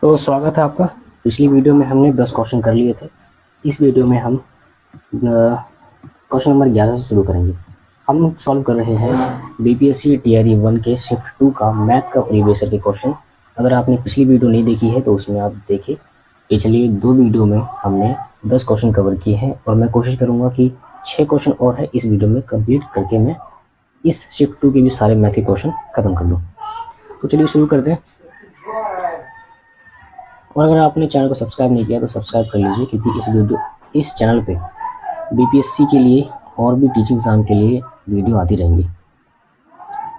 तो स्वागत है आपका। पिछली वीडियो में हमने 10 क्वेश्चन कर लिए थे। इस वीडियो में हम क्वेश्चन नंबर 11 से शुरू करेंगे। हम सॉल्व कर रहे हैं बीपीएससी टीआरई 1 के शिफ्ट 2 का मैथ का प्रीवियस ईयर के क्वेश्चन। अगर आपने पिछली वीडियो नहीं देखी है तो उसमें आप देखें। पिछली 2 वीडियो में हमने 10 क्वेश्चन कवर किए हैं और मैं कोशिश करूँगा कि 6 क्वेश्चन और है इस वीडियो में कंप्लीट करके मैं इस शिफ्ट 2 के भी सारे मैथ के क्वेश्चन खत्म कर दूँ। तो चलिए शुरू करते हैं। और अगर आपने चैनल को सब्सक्राइब नहीं किया तो सब्सक्राइब कर लीजिए, क्योंकि इस चैनल पे बीपीएससी के लिए और भी टीचिंग एग्जाम के लिए वीडियो आती रहेंगी।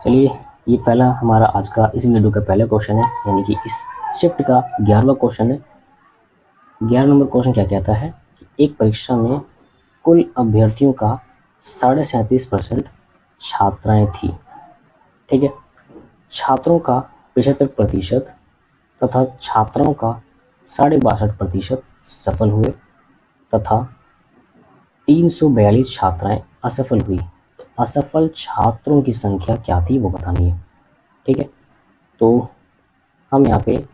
चलिए, ये पहला हमारा आज का इस वीडियो का पहला क्वेश्चन है, यानी कि इस शिफ्ट का 11वां क्वेश्चन है। 11 नंबर क्वेश्चन क्या कहता है कि एक परीक्षा में कुल अभ्यर्थियों का 37.5% छात्राएं थी। ठीक है, छात्रों का 75% तथा छात्राओं का 62.5% सफल हुए तथा 342 छात्राएं असफल हुई। असफल छात्रों की संख्या क्या थी वो बतानी है। ठीक है, तो हम यहाँ पे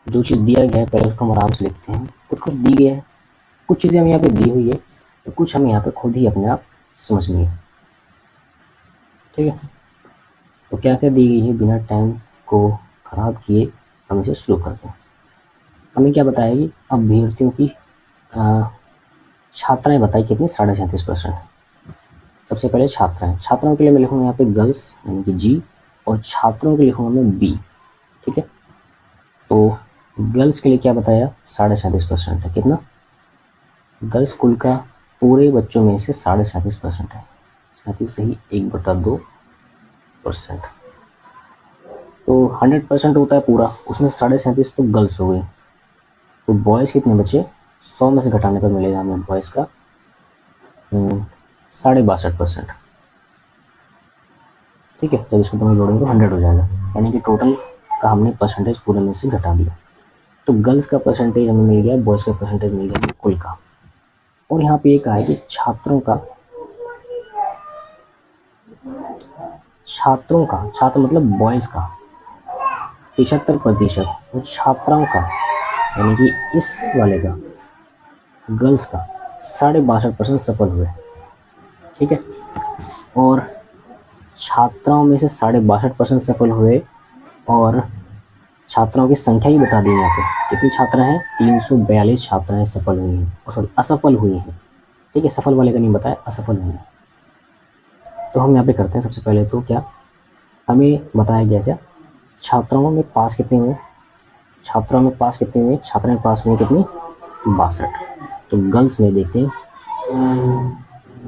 जो चीज़ दिया गया है पहले उसको हम आराम से लिखते हैं। कुछ कुछ दी गई है, कुछ चीज़ें हमें यहाँ पे दी हुई है, तो कुछ हमें यहाँ पे खुद ही अपने आप समझनी है। ठीक है, तो क्या क्या दी गई है, बिना टाइम को खराब किए हम इसे शुरू करते हैं। हमें क्या बताया कि अभ्यर्थियों की छात्राएं बताई कितनी, 37.5%। सबसे पहले छात्राएं, छात्राओं के लिए मैं लिखूंगा यहाँ पे गर्ल्स यानी कि जी, और छात्रों के लिए लिखूंगा मैं बी। ठीक है, तो गर्ल्स के लिए क्या बताया, 37.5% है। कितना, गर्ल्स स्कूल का पूरे बच्चों में से 37.5% है, साथ ही सही 1/2%। तो 100% होता है पूरा, उसमें 37.5 तो गर्ल्स हो गई। तो बॉयज़ कितने बचे, 100 में से घटाने पर मिलेगा हमें बॉयज़ का 62.5%। ठीक है, जब इसको दोनों जोड़ेंगे तो 100 हो जाएगा, यानी कि टोटल का हमने परसेंटेज पूरे में से घटा दिया। तो गर्ल्स का परसेंटेज हमें मिल गया, बॉयज़ का परसेंटेज मिल गया कुल का। और यहाँ पे ये कहा है कि छात्रों का, छात्र मतलब बॉयज़ का 75% और छात्राओं का यानी कि इस वाले का, गर्ल्स का 62.5% सफल हुए। ठीक है, और छात्राओं में से 62.5% सफल हुए और छात्राओं की संख्या ही बता दी यहाँ पे कितनी छात्रा हैं, 342 छात्राएं सफल हुई हैं, सॉरी असफल हुई हैं। ठीक है, सफल वाले का नहीं बताया, असफल हुई हैं। तो हम यहाँ पे करते हैं। सबसे पहले तो क्या हमें बताया गया, क्या छात्राओं में पास कितने हुए, छात्राओं में पास कितने हुए, छात्राएं पास हुई कितनी, 62। तो गर्ल्स में देखते हैं,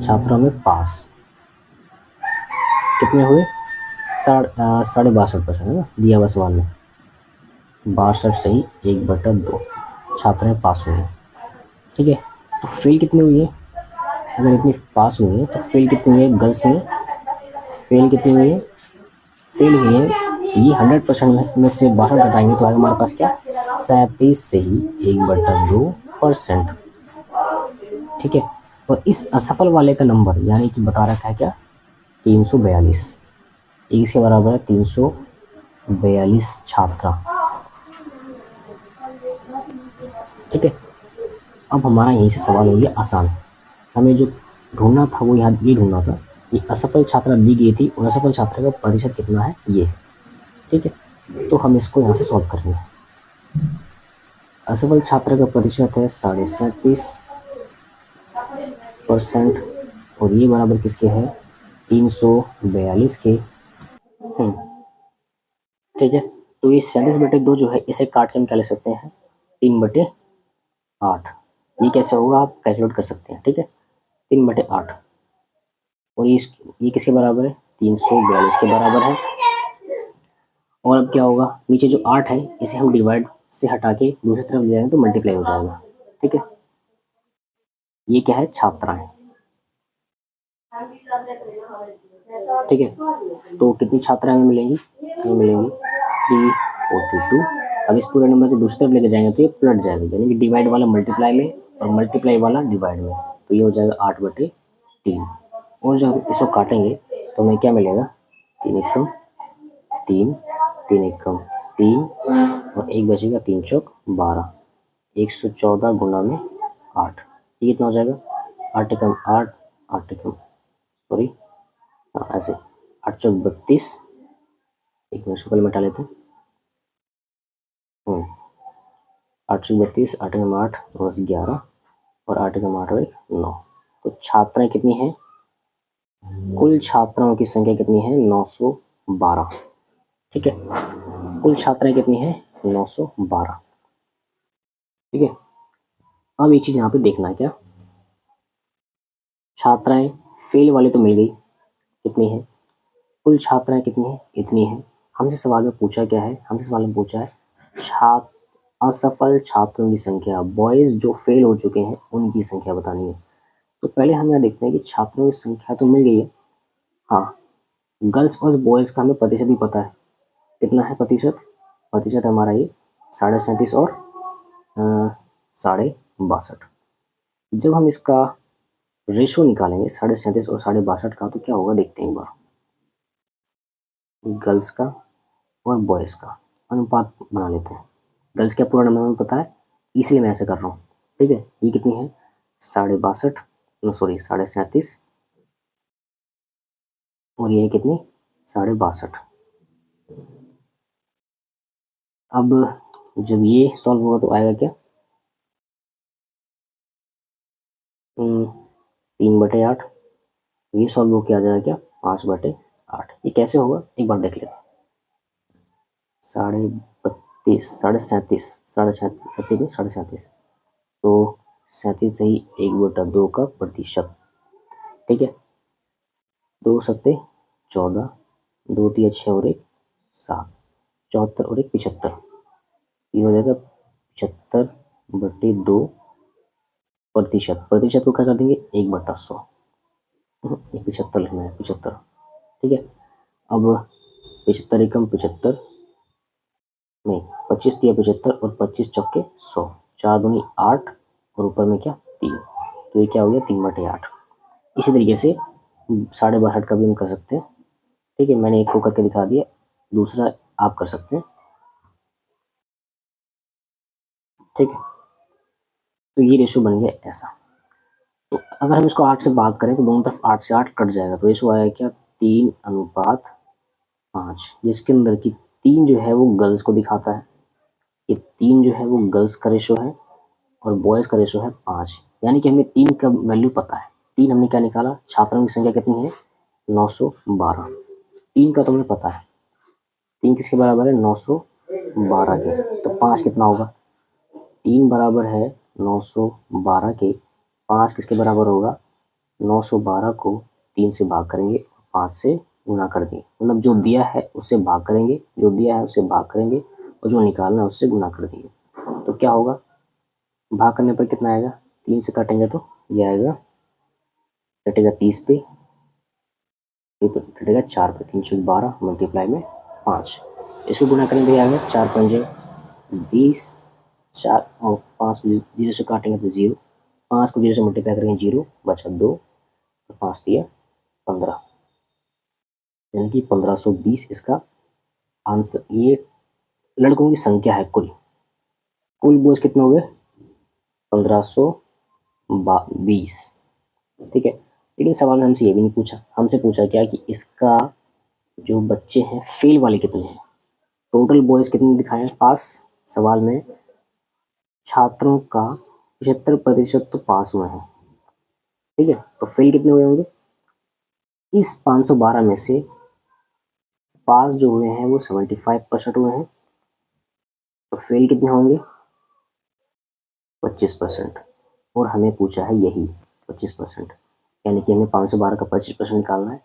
छात्राओं में पास कितने हुए, 62.5% है ना, दिया हुआ सवाल में। 62 सही 1/2 छात्राएं पास हुई हैं। ठीक है, तो फेल कितनी हुई है, अगर इतनी पास हुई है तो फेल कितनी हुई है, गर्ल्स में फेल कितनी हुई है, फेल हुई है ये 100% में से 62 घटाएंगे तो आएगा हमारे पास क्या, 37 से ही 1/2%। ठीक है, और इस असफल वाले का नंबर यानी कि बता रखा है क्या, 342, इसके बराबर है 342 छात्रा। ठीक है, अब हमारा यहीं से सवाल हो गया आसान। हमें जो ढूंढना था वो यहाँ ये ढूंढना था, ये असफल छात्रा दी गई थी और असफल छात्रा का प्रतिशत कितना है ये। ठीक है, तो हम इसको यहाँ से सॉल्व करेंगे। असफल छात्र का प्रतिशत है 37.5% और ये बराबर किसके है, 342 के। ठीक है, तो ये 37/2 जो है इसे काट के हम क्या ले सकते हैं, 3/8। ये कैसे होगा आप कैलकुलेट कर सकते हैं। ठीक है, 3/8 और ये किसके बराबर है, 342 के बराबर है। और अब क्या होगा, नीचे जो 8 है इसे हम डिवाइड से हटा के दूसरी तरफ ले जाएंगे तो मल्टीप्लाई हो जाएगा। ठीक है, ये क्या है, छात्राएं। ठीक है, तो कितनी छात्राएं हमें मिलेंगी, हमें मिलेंगी 342। अब इस पूरे नंबर को दूसरी तरफ लेके जाएंगे तो ये पलट जाएगा, यानी कि डिवाइड वाला मल्टीप्लाई में और मल्टीप्लाई वाला डिवाइड में, तो ये हो जाएगा 8/3। और जब इसको काटेंगे तो हमें क्या मिलेगा, 3 एकम 3, 3 एकम 3 और 1 बचेगा, 3 चौक 12, 114 गुना में 8, ये कितना हो जाएगा, 8 एकम 8, 8 एकम सॉरी ऐसे 8 चौक 32, एक मिनट पहले मिटा लेते हैं। 8 चौक 32, 8 एकम 8 बस 11 और 8 एकम 8 और 9। तो छात्राएं कितनी हैं, कुल छात्राओं की संख्या कितनी है, 912। ठीक है, कुल छात्राएं कितनी है, 912। ठीक है, अब एक चीज यहाँ पे देखना है, क्या छात्राएं फेल वाले तो मिल गई, कितनी है, कुल छात्राएं कितनी है, इतनी है। हमसे सवाल में पूछा क्या है, हमसे सवाल में पूछा है असफल छात्रों की संख्या, बॉयज जो फेल हो चुके हैं उनकी संख्या बतानी है। तो पहले हम यहाँ देखते हैं कि छात्रों की संख्या तो मिल गई है, हाँ गर्ल्स और बॉयज़ का हमें प्रतिशत भी पता है, कितना है प्रतिशत, प्रतिशत हमारा ये 37.5 और 62.5। जब हम इसका रेशो निकालेंगे 37.5 और 62.5 का, तो क्या होगा देखते हैं एक बार। गर्ल्स का और बॉयज़ का अनुपात बना लेते हैं। गर्ल्स का पूरा नंबर हमें पता है, इसलिए मैं ऐसे कर रहा हूँ। ठीक है, ये कितनी है, 37.5 और ये कितनी, 62.5। अब जब ये सॉल्व होगा तो आएगा क्या, 3/8। ये सॉल्व होकर आ जाएगा क्या, 5/8। ये कैसे होगा एक बार देख लेते हैं। 37.5, 37.5 तो 37 सही 1/2 का प्रतिशत। ठीक है, 2 सत्ते 14, 2 तिया 6 और 1 7, 74 और 1 75, ये हो जाएगा 75/2 प्रतिशत। प्रतिशत को क्या कर देंगे, 1/100, ये 75 लिखना है, 75। ठीक है, अब 75 एकम 75 नहीं, 25 तिया 75 और 25 चौके 100, 4 दूनी 8 और ऊपर में क्या 3, तो ये क्या हो गया 3/8। इसी तरीके से 62.5 का भी हम कर सकते हैं। ठीक है, मैंने एक को करके दिखा दिया, दूसरा आप कर सकते हैं। ठीक है, तो ये रेशो बन गया ऐसा। तो अगर हम इसको 8 से भाग करें तो दोनों तरफ 8 से 8 कट जाएगा, तो रेशो आएगा क्या, 3:5, जिसके अंदर की 3 जो है वो गर्ल्स को दिखाता है, ये 3 जो है वो गर्ल्स का रेशो है और बॉयज़ का रेशो है 5। यानी कि हमें 3 का वैल्यू पता है। 3 हमने क्या निकाला, छात्रों की संख्या कितनी है, 912। 3 का तो हमें पता है, 3 किसके बराबर है, 912 के। तो 5 कितना होगा, 3 बराबर है 912 के, 5 किसके बराबर होगा, 912 को 3 से भाग करेंगे, 5 से गुना कर देंगे, मतलब जो दिया है उससे भाग करेंगे, जो दिया है उससे भाग करेंगे और जो निकालना है उससे गुना कर देंगे। तो क्या होगा, भाग करने पर कितना आएगा, 3 से काटेंगे तो ये आएगा, कटेगा 30 पे, कटेगा 4 पे, 3 चौक 12 मल्टीप्लाई में 5, इसको गुना करेंगे आएगा 4 पंजे 20, 4 और 5 जीरो से काटेंगे तो 0, 5 को 0 से मल्टीप्लाई करेंगे 0 बचा 2, तो 5 दिया 15, यानी कि 1520 इसका आंसर। ये लड़कों की संख्या है, कुल बॉयज कितने हो गए, 1520। ठीक है, लेकिन सवाल में हमसे ये भी नहीं पूछा, हमसे पूछा क्या कि इसका जो बच्चे हैं फेल वाले कितने हैं, टोटल बॉयज कितने दिखाए हैं पास, सवाल में छात्रों का 75% तो पास हुए हैं। ठीक है, तो फेल कितने हुए होंगे, इस 512 में से पास जो हुए हैं वो 75% हुए हैं, तो फेल कितने होंगे, 25%। और हमें पूछा है यही 25%, यानी कि हमें 512 का 25% निकालना है,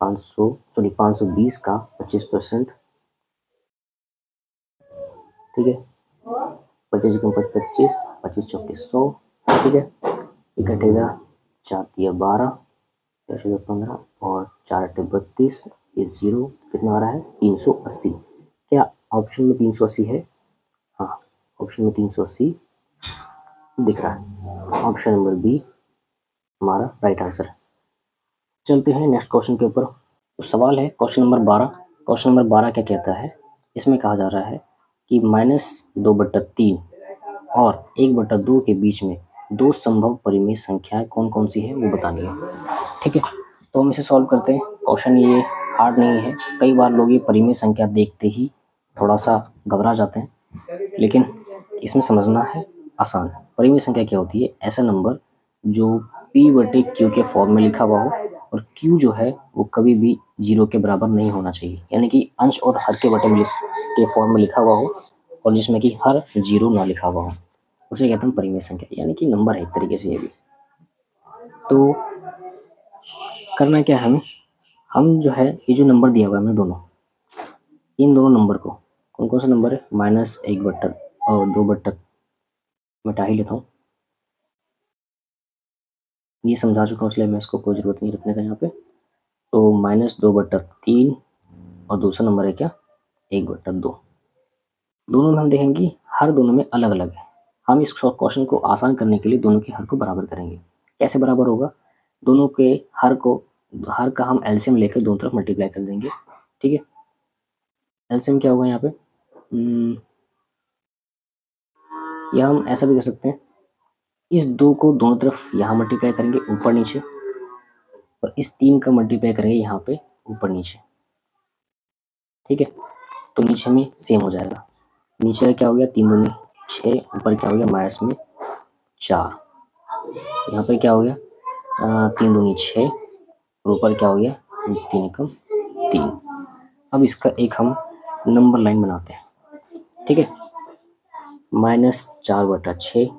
520 का 25%। ठीक है, 25 कम 25, 25 चौके 100। ठीक है, ये कटेगा 4 तिया 12, 15 और 4 8 32, ये 0 कितना आ रहा है, 380। क्या ऑप्शन में 380 है, हाँ ऑप्शन में 380 दिख रहा है, ऑप्शन नंबर बी हमारा राइट आंसर है। चलते हैं नेक्स्ट क्वेश्चन के ऊपर। तो सवाल है क्वेश्चन नंबर 12। क्वेश्चन नंबर 12 क्या कहता है, इसमें कहा जा रहा है कि -2/3 और 1/2 के बीच में दो संभव परिमेय संख्याएं कौन कौन सी हैं वो बतानी है। ठीक है, तो हम इसे सॉल्व करते हैं। क्वेश्चन ये हार्ड नहीं है। कई बार लोग ये परिमेय संख्या देखते ही थोड़ा सा घबरा जाते हैं, लेकिन इसमें समझना है आसान। परिमेय संख्या क्या होती है? ऐसा नंबर जो p/q के फॉर्म में लिखा हुआ हो और q जो है वो कभी भी 0 के बराबर नहीं होना चाहिए, यानी कि अंश और हर के बटे के फॉर्म में लिखा हुआ हो और जिसमें कि हर 0 ना लिखा हुआ हो, उसे कहते हैं परिमेय संख्या, यानी कि नंबर है एक तरीके से ये भी। तो करना क्या है हमें, हम जो है ये जो नंबर दिया हुआ है हमें दोनों, इन दोनों नंबर को, कौन कौन सा नंबर है, -1 और 2 मिटा ही लेता हूँ, ये समझा चुका हूँ इसलिए मैं इसको कोई ज़रूरत नहीं रखने का यहाँ पे। तो -2/3 और दूसरा नंबर है क्या, 1/2। दोनों में हम देखेंगे हर दोनों में अलग अलग है। हम इस क्वेश्चन को आसान करने के लिए दोनों के हर को बराबर करेंगे। कैसे बराबर होगा, दोनों के हर का हम एलसीएम लेकर दोनों तरफ मल्टीप्लाई कर देंगे। ठीक है, एलसीएम क्या होगा यहाँ पे, या हम ऐसा भी कर सकते हैं, इस 2 को दोनों तरफ यहाँ मल्टीप्लाई करेंगे ऊपर नीचे, और इस 3 का मल्टीप्लाई करेंगे यहाँ पे ऊपर नीचे। ठीक है, तो नीचे में सेम हो जाएगा। नीचे का क्या हो गया, 3 दूनी 6, ऊपर क्या हो गया -4। यहाँ पर क्या हो गया 3 दूनी 6 और ऊपर क्या हो गया 3 एकम 3। अब इसका एक हम नंबर लाइन बनाते हैं। ठीक है, -4/6,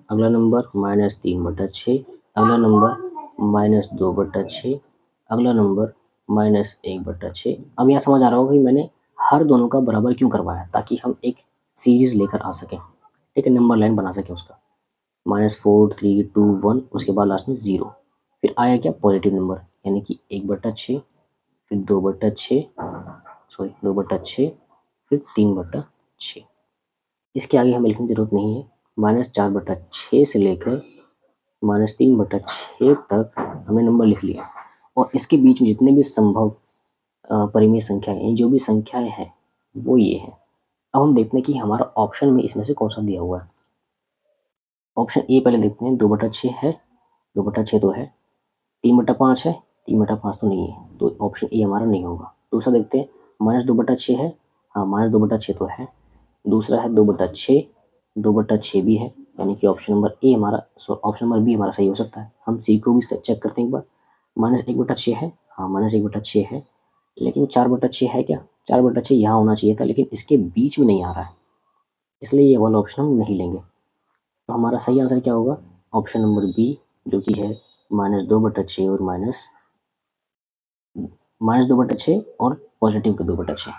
अगला नंबर -3/6, अगला नंबर -2/6, अगला नंबर -1/6। अब यहाँ समझ आ रहा होगा कि मैंने हर दोनों का बराबर क्यों करवाया, ताकि हम एक सीरीज लेकर आ सकें। ठीक है, नंबर लाइन बना सकें उसका, -4 3 2 1, उसके बाद लास्ट में 0, फिर आया क्या पॉजिटिव नंबर, यानी कि 1/6, फिर 2/6, फिर 3/6। इसके आगे हमें लिखने की जरूरत नहीं है। -4/6 से लेकर -3/6 तक हमने नंबर लिख लिया, और इसके बीच में जितने भी संभव परिमेय संख्याएं, जो भी संख्याएं हैं वो ये है। अब हम देखते हैं कि हमारा ऑप्शन में इसमें से कौन सा दिया हुआ है। ऑप्शन ए पहले देखते हैं, 2/6 है, 2/6 तो है, 3/5 है, 3/5 तो नहीं है, तो ऑप्शन ए हमारा नहीं होगा। दूसरा देखते हैं, -2/6 है, हाँ -2/6 तो है। दूसरा है 2/6, 2/6 भी है, यानी कि ऑप्शन नंबर ए हमारा, ऑप्शन नंबर बी हमारा सही हो सकता है। हम सी को भी चेक करते हैं एक बार, -1/6 है, हाँ -1/6 है, लेकिन 4/6 है क्या, 4/6 यहाँ होना चाहिए था, लेकिन इसके बीच में नहीं आ रहा है, इसलिए ये वाला ऑप्शन हम नहीं लेंगे। तो हमारा सही आंसर क्या होगा, ऑप्शन नंबर बी, जो कि है -2/6 और -2/6 और पॉजिटिव का 2/6।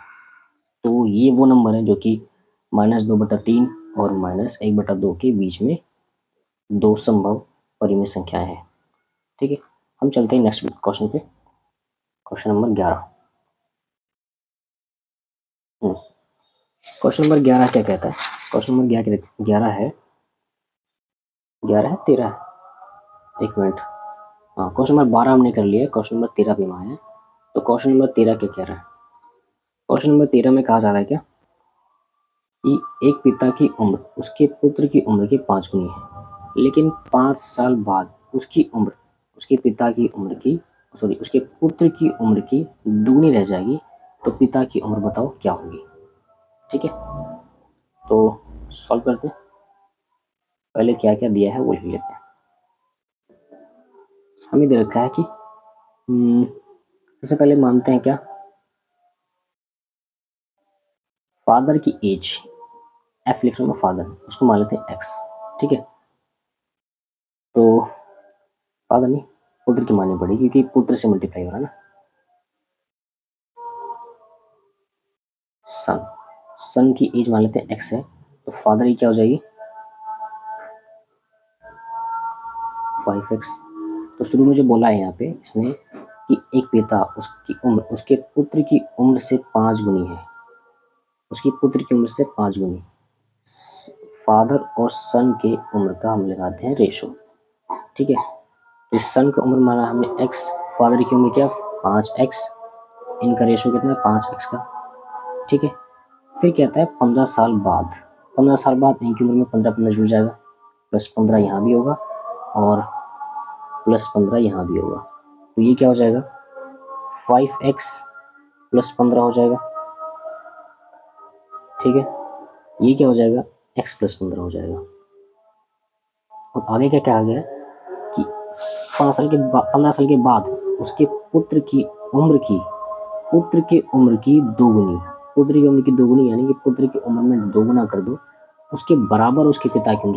तो ये वो नंबर है जो कि -2/3 और -1/2 के बीच में दो संभव परिमेय संख्याएं हैं। ठीक है, हम चलते हैं नेक्स्ट क्वेश्चन पे, क्वेश्चन नंबर 11। क्वेश्चन नंबर 11 क्या कहता है, क्वेश्चन नंबर 11 है, 11 है 13 है, एक मिनट, हाँ क्वेश्चन नंबर 12 हमने कर लिया, क्वेश्चन नंबर 13 पे हम आए हैं। तो क्वेश्चन नंबर 13 क्या कह रहा है, क्वेश्चन नंबर 13 में कहा जा रहा है क्या कि एक पिता की उम्र उसके पुत्र की उम्र के 5 गुनी है, लेकिन 5 साल बाद उसकी उम्र उसके पिता की उम्र की उसके पुत्र की उम्र की दुगनी रह जाएगी, तो पिता की उम्र बताओ क्या होगी। ठीक है, तो सॉल्व करते हैं। पहले क्या क्या दिया है वो लिख लेते हैं। हमें दे रखा है कि सबसे पहले मानते हैं क्या, फादर की एज, एफ लिख रहा हूँ फादर, उसको मान लेते हैं एक्स। ठीक है, तो फादर नहीं, पुत्र की माननी पड़ेगी क्योंकि पुत्र से मल्टीप्लाई हो रहा है ना। सन की एज मान लेते हैं एक्स है, तो फादर की क्या हो जाएगी 5x। तो शुरू में जो बोला है यहाँ पे इसने कि एक पिता उसकी उम्र उसके पुत्र की उम्र से 5 गुनी है, उसकी पुत्र की उम्र से 5 गुनी, फादर और सन के उम्र का हम लगाते हैं रेशो। ठीक है, तो सन का उम्र माना हमने x, फादर की उम्र क्या 5x, इनका रेशो कितना है 5x का। ठीक है, फिर कहता है 15 साल बाद, 15 साल बाद इनकी उम्र में 15 जुड़ जाएगा, +15 यहाँ भी होगा और +15 यहाँ भी होगा। तो ये क्या हो जाएगा, 5x + 15 हो जाएगा। ठीक है, ये क्या हो जाएगा, x + 15 हो जाएगा। और आगे क्या क्या आ गया कि 15 साल के बाद उसके पुत्र की उम्र की दोगुनी, पुत्र की उम्र की दोगुनी यानी कि पुत्र की उम्र में दोगुना कर दो, उसके बराबर उसके पिता की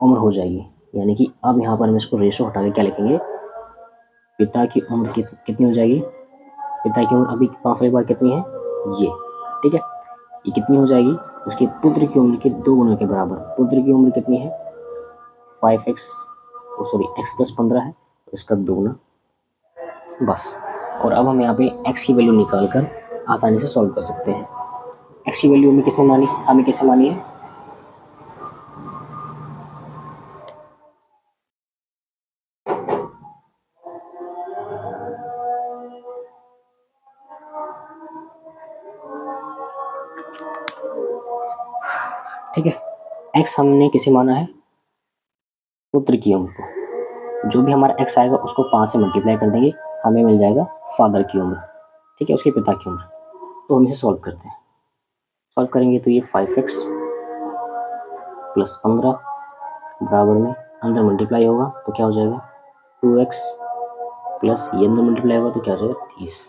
उम्र हो जाएगी। यानी कि अब यहाँ पर हम इसको रेशो हटा के क्या लिखेंगे, पिता की उम्र कितनी हो जाएगी, पिता की उम्र अभी 5 साल के बाद कितनी है ये, ठीक है, ये कितनी हो जाएगी, उसके पुत्र की उम्र के 2 गुना के बराबर। पुत्र की उम्र कितनी है 5x, x + 15 है, तो इसका 2 गुना बस। और अब हम यहाँ पे x की वैल्यू निकाल कर आसानी से सॉल्व कर सकते हैं। x की वैल्यू हमें किसने मानी, हमें कैसे मानी है, ठीक है, x हमने किसे माना है, पुत्र की उम्र को। जो भी हमारा x आएगा उसको 5 से मल्टीप्लाई कर देंगे, हमें मिल जाएगा फादर की उम्र, ठीक है, उसके पिता की उम्र। तो हम इसे सॉल्व करते हैं। सॉल्व करेंगे तो ये 5x + 15 बराबर में अंदर मल्टीप्लाई होगा तो क्या हो जाएगा 2x प्लस ये अंदर मल्टीप्लाई होगा तो क्या हो जाएगा 30।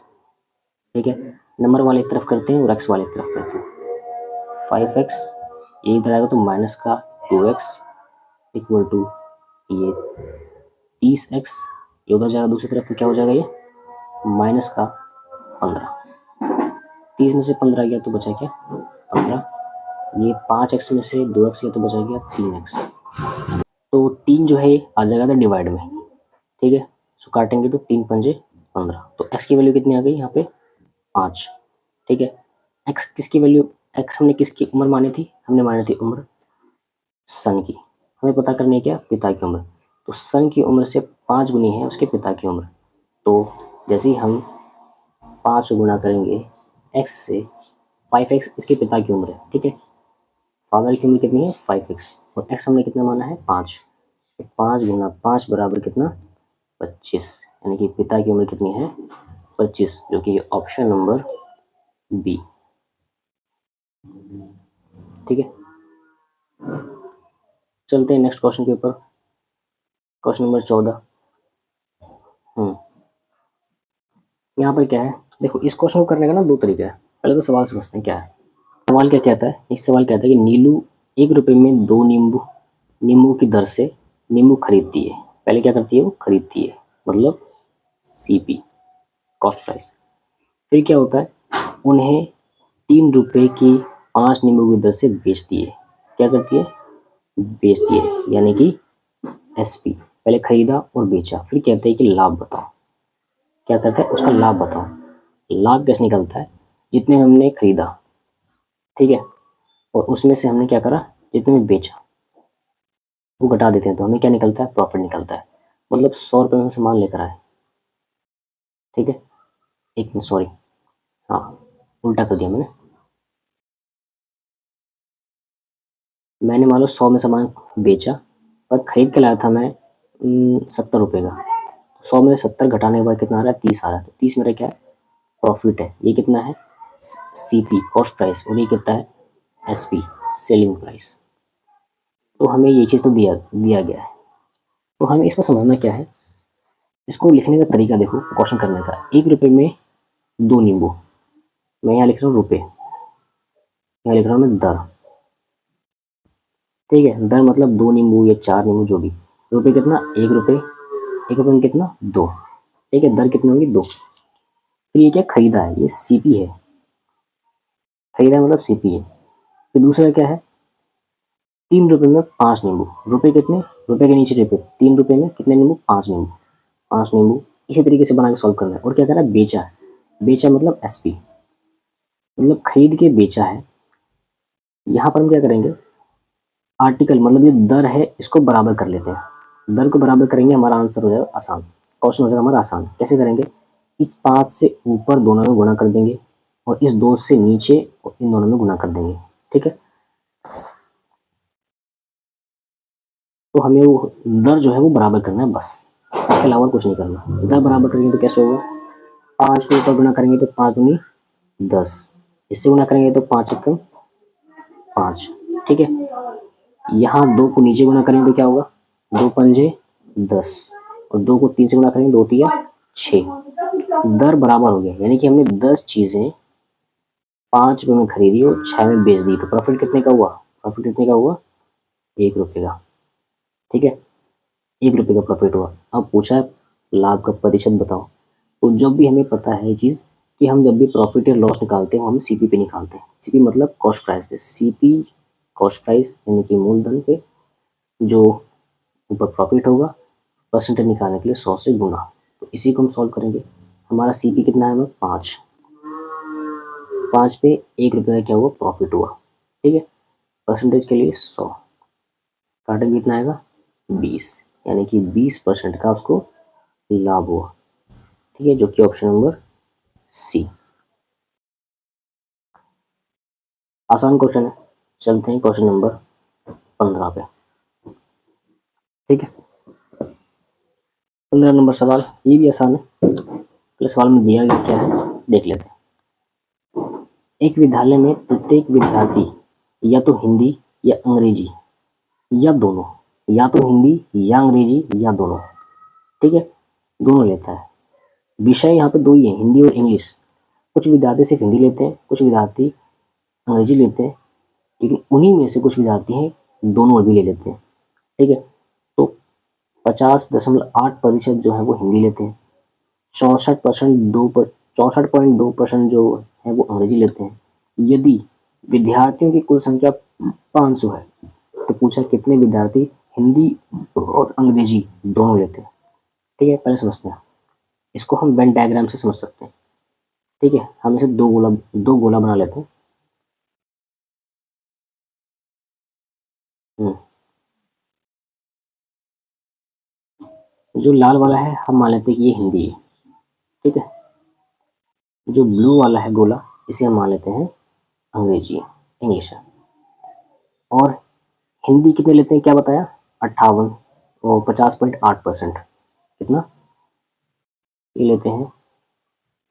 ठीक है, नंबर वाले एक तरफ करते हैं और x वाले एक तरफ करते हैं। 5x ये इधर आएगा तो माइनस का 2x इक्वल टू ये 30x, ये उधर जाएगा दूसरी तरफ तो क्या हो जाएगा ये माइनस का 15। 30 में से 15 गया तो बचा क्या 15, ये 5x में से 2x गया तो बचा गया 3x। तो 3 जो है आ जाएगा था डिवाइड में, ठीक है, सो काटेंगे तो 3 पंजे 15, तो x की वैल्यू कितनी आ गई यहाँ पे 5। ठीक है, x किसकी वैल्यू, x हमने किसकी उम्र मानी थी, हमने मानी थी उम्र सन की, हमें पता करनी है क्या पिता की उम्र। तो सन की उम्र से 5 गुनी है उसके पिता की उम्र, तो जैसे ही हम 5 गुना करेंगे x से 5x इसके पिता की उम्र है, ठीक है, फादर की उम्र कितनी है 5x और x हमने कितना माना है 5, तो 5 गुना 5 बराबर कितना 25, यानी कि पिता की उम्र कितनी है 25, जो कि ऑप्शन नंबर बी। ठीक है, चलते हैं नेक्स्ट क्वेश्चन के ऊपर, क्वेश्चन नंबर 14। यहाँ पर क्या है, देखो इस क्वेश्चन को करने का ना 2 तरीका है। पहले तो सवाल समझते हैं क्या है। सवाल क्या कहता है, इस सवाल कहता है कि नीलू 1 रुपये में 2 नींबू की दर से नींबू खरीदती है। पहले क्या करती है, वो खरीदती है, मतलब CP कॉस्ट प्राइस। फिर क्या होता है, उन्हें 3 रुपये की 5 नींबू की दर से बेचती है। क्या करती है, बेचती है, यानी कि SP। पहले खरीदा और बेचा, फिर कहते हैं कि लाभ बताओ। क्या करता है, उसका लाभ बताओ। लाभ कैसे निकलता है, जितने में हमने खरीदा, ठीक है, और उसमें से हमने क्या करा, जितने में बेचा वो घटा देते हैं तो हमें क्या निकलता है, प्रॉफिट निकलता है। मतलब 100 रुपये में सामान लेकर आए, ठीक है, एक मिनट सॉरी, हाँ उल्टा कर दिया मैंने मान लो 100 में सामान बेचा, पर खरीद के लाया था मैं 70 रुपये का। 100 में 70 घटाने के बाद कितना आ रहा है 30 आ रहा है, तो 30 मेरा क्या है प्रॉफिट है। ये कितना है CP कॉस्ट प्राइस और ये कितना है SP सेलिंग प्राइस। तो हमें ये चीज़ तो दिया गया है, तो हमें इसको समझना क्या है, इसको लिखने का तरीका देखो क्वेश्चन करने का। 1 रुपये में 2 नींबू, मैं यहाँ लिख रहा हूँ रुपये, यहाँ लिख रहा हूँ मैं दर, ठीक है, दर मतलब 2 नींबू या 4 नींबू जो भी, रुपये कितना 1 रुपये, 1 रुपये में कितना 2, ठीक है, दर कितनी होगी 2। फिर ये क्या खरीदा है, ये CP है, खरीदा मतलब CP है। फिर दूसरा क्या है 3 रुपये में 5 नींबू, रुपये कितने, रुपये के नीचे रुपये, 3 रुपये में कितने नींबू 5 नींबू, 5 नींबू। इसी तरीके से बना के सॉल्व करना है। और क्या करा बेचा है, बेचा मतलब SP, मतलब खरीद के बेचा है। यहाँ पर हम क्या करेंगे, आर्टिकल मतलब ये दर है इसको बराबर कर लेते हैं, दर को बराबर करेंगे हमारा आंसर हो जाएगा आसान, क्वेश्चन हो जाएगा हमारा आसान। कैसे करेंगे, इस 5 से ऊपर दोनों में गुणा कर देंगे, और इस 2 से नीचे इन दोनों में गुना कर देंगे। ठीक है, तो हमें वो दर जो है वो बराबर करना है बस, इसके अलावा कुछ नहीं करना। दर बराबर करेंगे तो कैसे होगा, 5 के ऊपर गुना करेंगे तो 5 दूनी 10, इससे गुना करेंगे तो 5 एकम 5। ठीक है, यहाँ 2 को नीचे गुना करेंगे तो क्या होगा, 2 पंजे 10, और 2 को 3 से गुना करेंगे 2 तिया 6। दर बराबर हो गया, यानी कि हमने 10 चीज़ें 5 रुपये में खरीदी और 6 में बेच दी, तो प्रॉफिट कितने का हुआ, प्रॉफिट कितने का हुआ, 1 रुपये का। ठीक है, 1 रुपये का प्रॉफिट हुआ। अब पूछा है लाभ का प्रतिशत बताओ, तो जब भी हमें पता है ये चीज़ कि हम जब भी प्रॉफिट या लॉस निकालते हैं हम सीपी पे निकालते हैं। सीपी मतलब कॉस्ट प्राइस पे, सीपी कॉस्ट प्राइस यानी कि मूलधन पे, जो ऊपर प्रॉफिट होगा, परसेंटेज निकालने के लिए 100 से गुना। तो इसी को हम सॉल्व करेंगे। हमारा सीपी कितना है, हमें 5, 5 पे 1 रुपये का क्या हुआ, प्रॉफिट हुआ। ठीक है, परसेंटेज के लिए 100, काटेंगे कितना आएगा, 20, यानी कि 20% का उसको लाभ हुआ। ठीक है, जो कि ऑप्शन नंबर सी। आसान क्वेश्चन है। चलते हैं क्वेश्चन नंबर 15 पे। ठीक है, 15 नंबर सवाल, ये भी आसान है। पहले सवाल में दिया गया क्या है देख लेते हैं। एक विद्यालय में प्रत्येक विद्यार्थी या तो हिंदी या अंग्रेजी या दोनों, या तो हिंदी या अंग्रेजी या दोनों, ठीक है, दोनों लेता है। विषय यहाँ पे दो ही है, हिंदी और इंग्लिश। कुछ विद्यार्थी सिर्फ हिंदी लेते हैं, कुछ विद्यार्थी अंग्रेजी लेते हैं, लेकिन उन्हीं में से कुछ विद्यार्थी हैं दोनों भी ले लेते हैं। ठीक है, तो 50.8% जो है वो हिंदी लेते हैं, 64.2% जो है वो अंग्रेजी लेते हैं। यदि विद्यार्थियों की कुल संख्या 500 है तो पूछा कितने विद्यार्थी हिंदी और अंग्रेजी दोनों लेते हैं। ठीक है, पहले समझते हैं इसको, हम वेन डायग्राम से समझ सकते हैं। ठीक है, हम इसे दो गोला बना लेते हैं। जो लाल वाला है हम मान लेते हैं कि ये हिंदी है। ठीक है, जो ब्लू वाला है गोला इसे हम मान लेते हैं अंग्रेजी है, इंग्लिश है। और हिंदी कितने लेते हैं क्या बताया, 58 और 50.8%। कितना ये लेते हैं,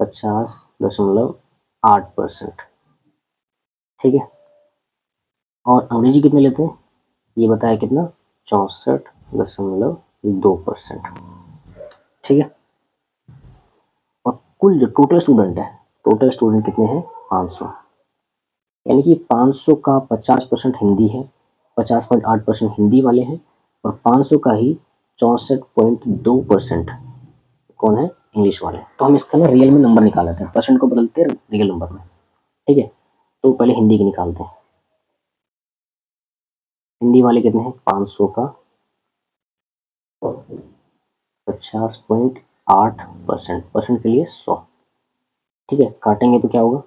50.8%। ठीक है, और अंग्रेजी कितने लेते हैं ये बताया कितना, 64.2%। ठीक है, और कुल जो टोटल स्टूडेंट है, टोटल स्टूडेंट कितने हैं, 500, यानी कि 500 का 50% हिंदी है, 50.8% हिंदी वाले हैं, और 500 का ही 64.2% कौन है, इंग्लिश वाले। तो हम इसका ना रियल में नंबर निकाल लेते हैं, परसेंट को बदलते हैं रियल नंबर में। ठीक है, तो पहले हिंदी की निकालते हैं। हिंदी वाले कितने हैं, 500 का 50.8%, परसेंट के लिए 100। ठीक है, काटेंगे तो क्या होगा,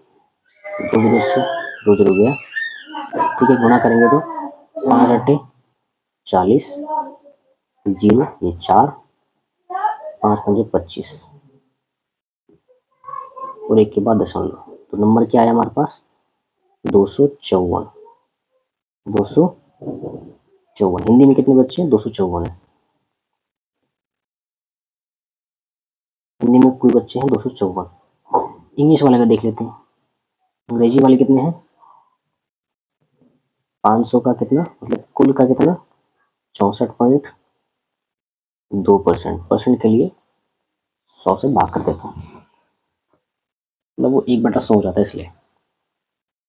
2 जीरो से 2 जीरो गया। ठीक है, गुणा करेंगे तो 5 अट्ठे 40, जीरो ये 4, 5 पंजे 25 और 1 के बाद दशमलव, तो नंबर क्या आया हमारे पास, 254। 254, हिंदी में कितने बच्चे हैं, 254 है। हिंदी में कुल बच्चे हैं 254। इंग्लिश वाले का देख लेते हैं, अंग्रेजी वाले कितने हैं, 500 का कितना, मतलब कुल का कितना, 64.2%, परसेंट के लिए 100 से भाग कर देते हैं, मतलब वो 1/100 हो जाता है, इसलिए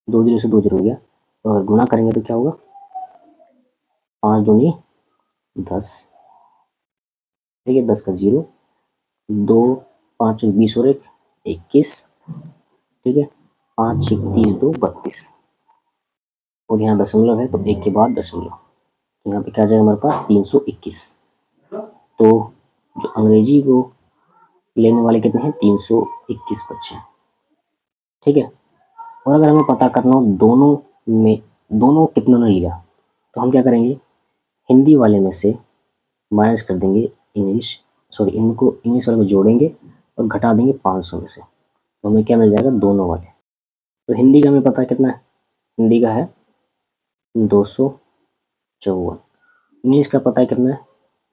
2 जीरो से 2 जीरो हो गया। तो अगर गुणा करेंगे तो क्या होगा, 5 दूनी 10। ठीक है, 10 का जीरो, 2 5 20 और 1 21। ठीक है, 5 30 2 32, और यहाँ दशमलव है तो 1 के बाद दशमलव, तो यहाँ पे क्या जाएगा हमारे पास, 321। तो जो अंग्रेजी को लेने वाले कितने हैं, 321 बच्चे। ठीक है, और अगर हमें पता करना हो दोनों में दोनों कितना ने लिया, तो हम क्या करेंगे, हिंदी वाले में से माइनस कर देंगे इंग्लिश, सॉरी इनको इंग्लिश वाले को जोड़ेंगे और घटा देंगे 500 में से, तो हमें क्या मिल जाएगा, दोनों वाले। तो हिंदी का हमें पता है कितना है, हिंदी का है 254। इंग्लिश का पता है कितना है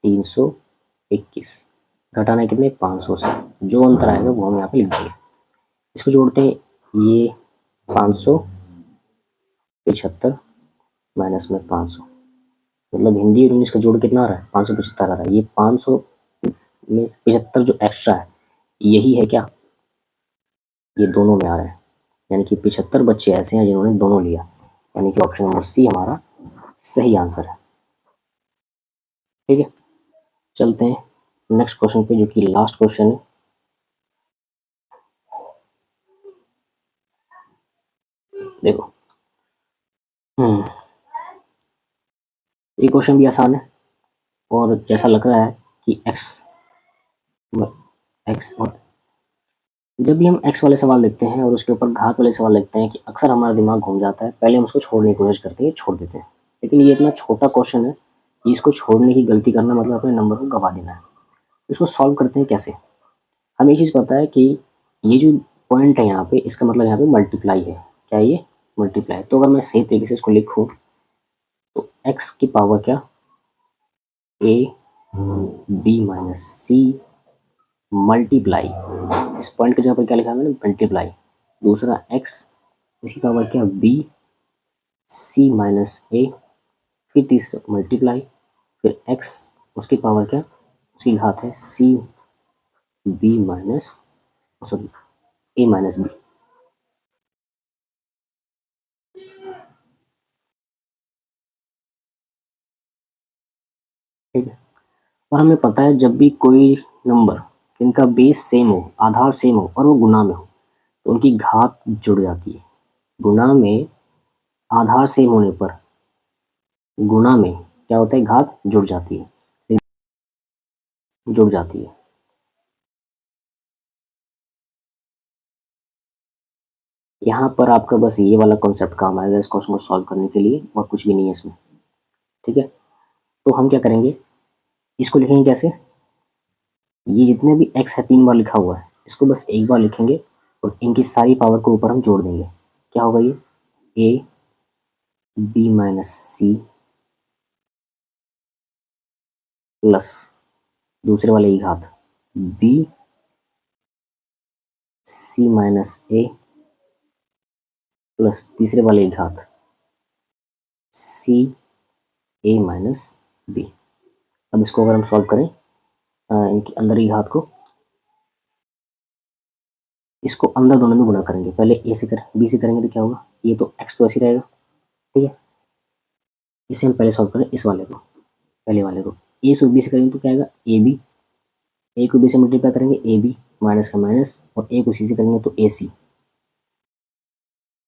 321। घटाना है कितने 500 से, जो अंतर आएगा वो हम यहाँ पे लिख देंगे। इसको जोड़ते हैं, ये 575 माइनस में 500, मतलब हिंदी और इंग्लिश का जोड़ कितना आ रहा है 575 आ रहा है। ये 500 में 75 जो एक्स्ट्रा है यही है क्या, ये दोनों में आ रहा है, यानी कि 75 बच्चे ऐसे हैं जिन्होंने दोनों लिया, यानी कि ऑप्शन नंबर सी हमारा सही आंसर है। ठीक है, चलते हैं नेक्स्ट क्वेश्चन पे जो कि लास्ट क्वेश्चन है। देखो ये क्वेश्चन भी आसान है, और जैसा लग रहा है कि एक्स और जब भी हम एक्स वाले सवाल देखते हैं और उसके ऊपर घात वाले सवाल देखते हैं कि अक्सर हमारा दिमाग घूम जाता है, पहले हम उसको छोड़ने की कोशिश करते हैं, छोड़ देते हैं। लेकिन ये इतना छोटा क्वेश्चन है कि इसको छोड़ने की गलती करना मतलब अपने नंबर को गवा देना है। इसको सॉल्व करते हैं कैसे। हमें ये चीज़ पता है कि ये जो पॉइंट है यहाँ पे, इसका मतलब यहाँ पे मल्टीप्लाई है। क्या है ये, मल्टीप्लाई। तो अगर मैं सही तरीके से इसको लिखूँ तो एक्स की पावर क्या, A B minus C multiply, इस पॉइंट की जगह पर क्या लिखा है मैंने, मल्टीप्लाई। दूसरा एक्स, इसकी पावर क्या, बी सी माइनस ए, फिर तीसरा मल्टीप्लाई, फिर एक्स उसकी पावर क्या, उसकी घात है सी बी माइनस, सॉरी ए माइनस बी। ठीक है, और हमें पता है जब भी कोई नंबर जिनका बेस सेम हो, आधार सेम हो और वो गुना में हो तो उनकी घात जुड़ जाती है। गुना में आधार सेम होने पर गुना में क्या होता है, घात जुड़ जाती है, जुड़ जाती है। यहाँ पर आपका बस ये वाला कॉन्सेप्ट काम आएगा इस क्वेश्चन को सॉल्व करने के लिए, और कुछ भी नहीं है इसमें। ठीक है, तो हम क्या करेंगे, इसको लिखेंगे कैसे, ये जितने भी x है 3 बार लिखा हुआ है, इसको बस एक बार लिखेंगे और इनकी सारी पावर को ऊपर हम जोड़ देंगे। क्या होगा ये, a b minus C plus दूसरे वाले की घात b c minus a plus तीसरे वाले की घात c a माइनस b। अब इसको अगर हम सॉल्व करें इनके अंदर की घात को, इसको अंदर दोनों में गुणा करेंगे, पहले a से करें, b से करेंगे तो क्या होगा, ये तो x तो ऐसे ही रहेगा। ठीक है, इसे हम पहले सॉल्व करें, इस वाले को, पहले वाले को a से b से करेंगे तो क्या आएगा, ए बी, ए को बी से मल्टीप्लाई करेंगे ए बी, माइनस का माइनस, और ए को सी से करेंगे तो ए सी,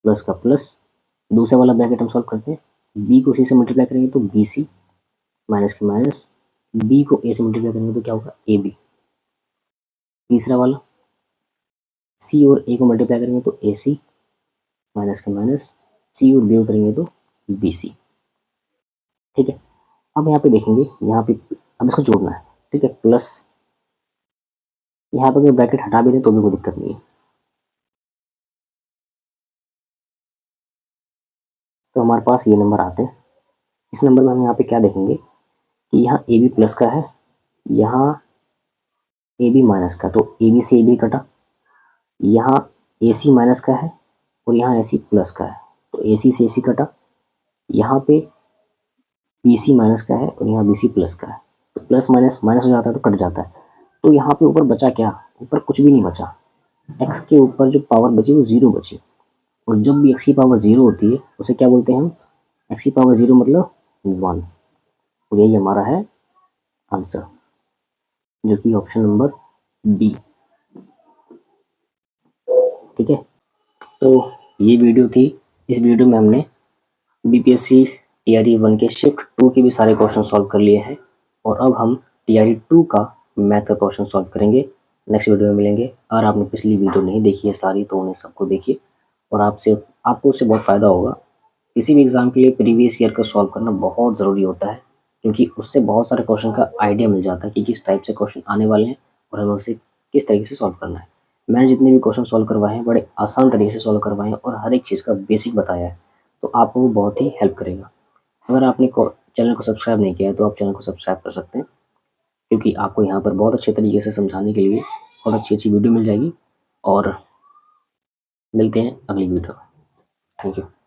प्लस का प्लस। दूसरा वाला ब्रैकेट हम सॉल्व करते हैं, बी को सी से मल्टीप्लाई करेंगे तो बी सी, माइनस का माइनस, बी को ए से मल्टीप्लाई करेंगे तो क्या होगा, ए बी। तीसरा वाला सी और ए को मल्टीप्लाई करेंगे तो ए सी, माइनस का माइनस, सी और बी को करेंगे तो बी सी। ठीक है, अब यहाँ पे देखेंगे, यहाँ पे अब इसको जोड़ना है। ठीक है, प्लस यहाँ पर अगर ब्रैकेट हटा भी दें तो भी कोई दिक्कत नहीं है। तो हमारे पास ये नंबर आते हैं। इस नंबर में हम यहाँ पे क्या देखेंगे कि यहाँ ए बी प्लस का है, यहाँ ए बी माइनस का, तो ए बी से ए बी कटा, यहाँ ए सी माइनस का है और यहाँ ए सी प्लस का है, तो ए सी से ए सी कटा, यहाँ पे बी सी माइनस का है और यहाँ बी सी प्लस का है, तो प्लस माइनस माइनस हो जाता है तो कट जाता है। तो यहाँ पे ऊपर बचा क्या, ऊपर कुछ भी नहीं बचा, एक्स के ऊपर जो पावर बची वो ज़ीरो बची, और जब भी एक्स की पावर ज़ीरो होती है उसे क्या बोलते हैं हम, एक्स की पावर ज़ीरो मतलब 1, और यही हमारा है आंसर, जो कि ऑप्शन नंबर बी। ठीक है, तो ये वीडियो थी। इस वीडियो में हमने बीपीएससी टीआरई 1 के शिफ्ट 2 के भी सारे क्वेश्चन सॉल्व कर लिए हैं, और अब हम टीआरई 2 का मैथ का क्वेश्चन सॉल्व करेंगे। नेक्स्ट वीडियो में मिलेंगे। अगर आपने पिछली वीडियो नहीं देखी है सारी तो उन्हें सबको देखिए, और आपको उससे बहुत फ़ायदा होगा। किसी भी एग्ज़ाम के लिए प्रीवियस ईयर का सॉल्व करना बहुत ज़रूरी होता है, क्योंकि उससे बहुत सारे क्वेश्चन का आइडिया मिल जाता है कि किस टाइप से क्वेश्चन आने वाले हैं और हमें उसे किस तरीके से सॉल्व करना है। मैंने जितने भी क्वेश्चन सॉल्व करवाए हैं बड़े आसान तरीके से सॉल्व करवाए हैं और हर एक चीज़ का बेसिक बताया है, तो आपको वो बहुत ही हेल्प करेगा। अगर आपने चैनल को सब्सक्राइब नहीं किया है तो आप चैनल को सब्सक्राइब कर सकते हैं, क्योंकि आपको यहाँ पर बहुत अच्छे तरीके से समझाने के लिए और अच्छी-अच्छी वीडियो मिल जाएगी। और मिलते हैं अगली वीडियो में। Thank you.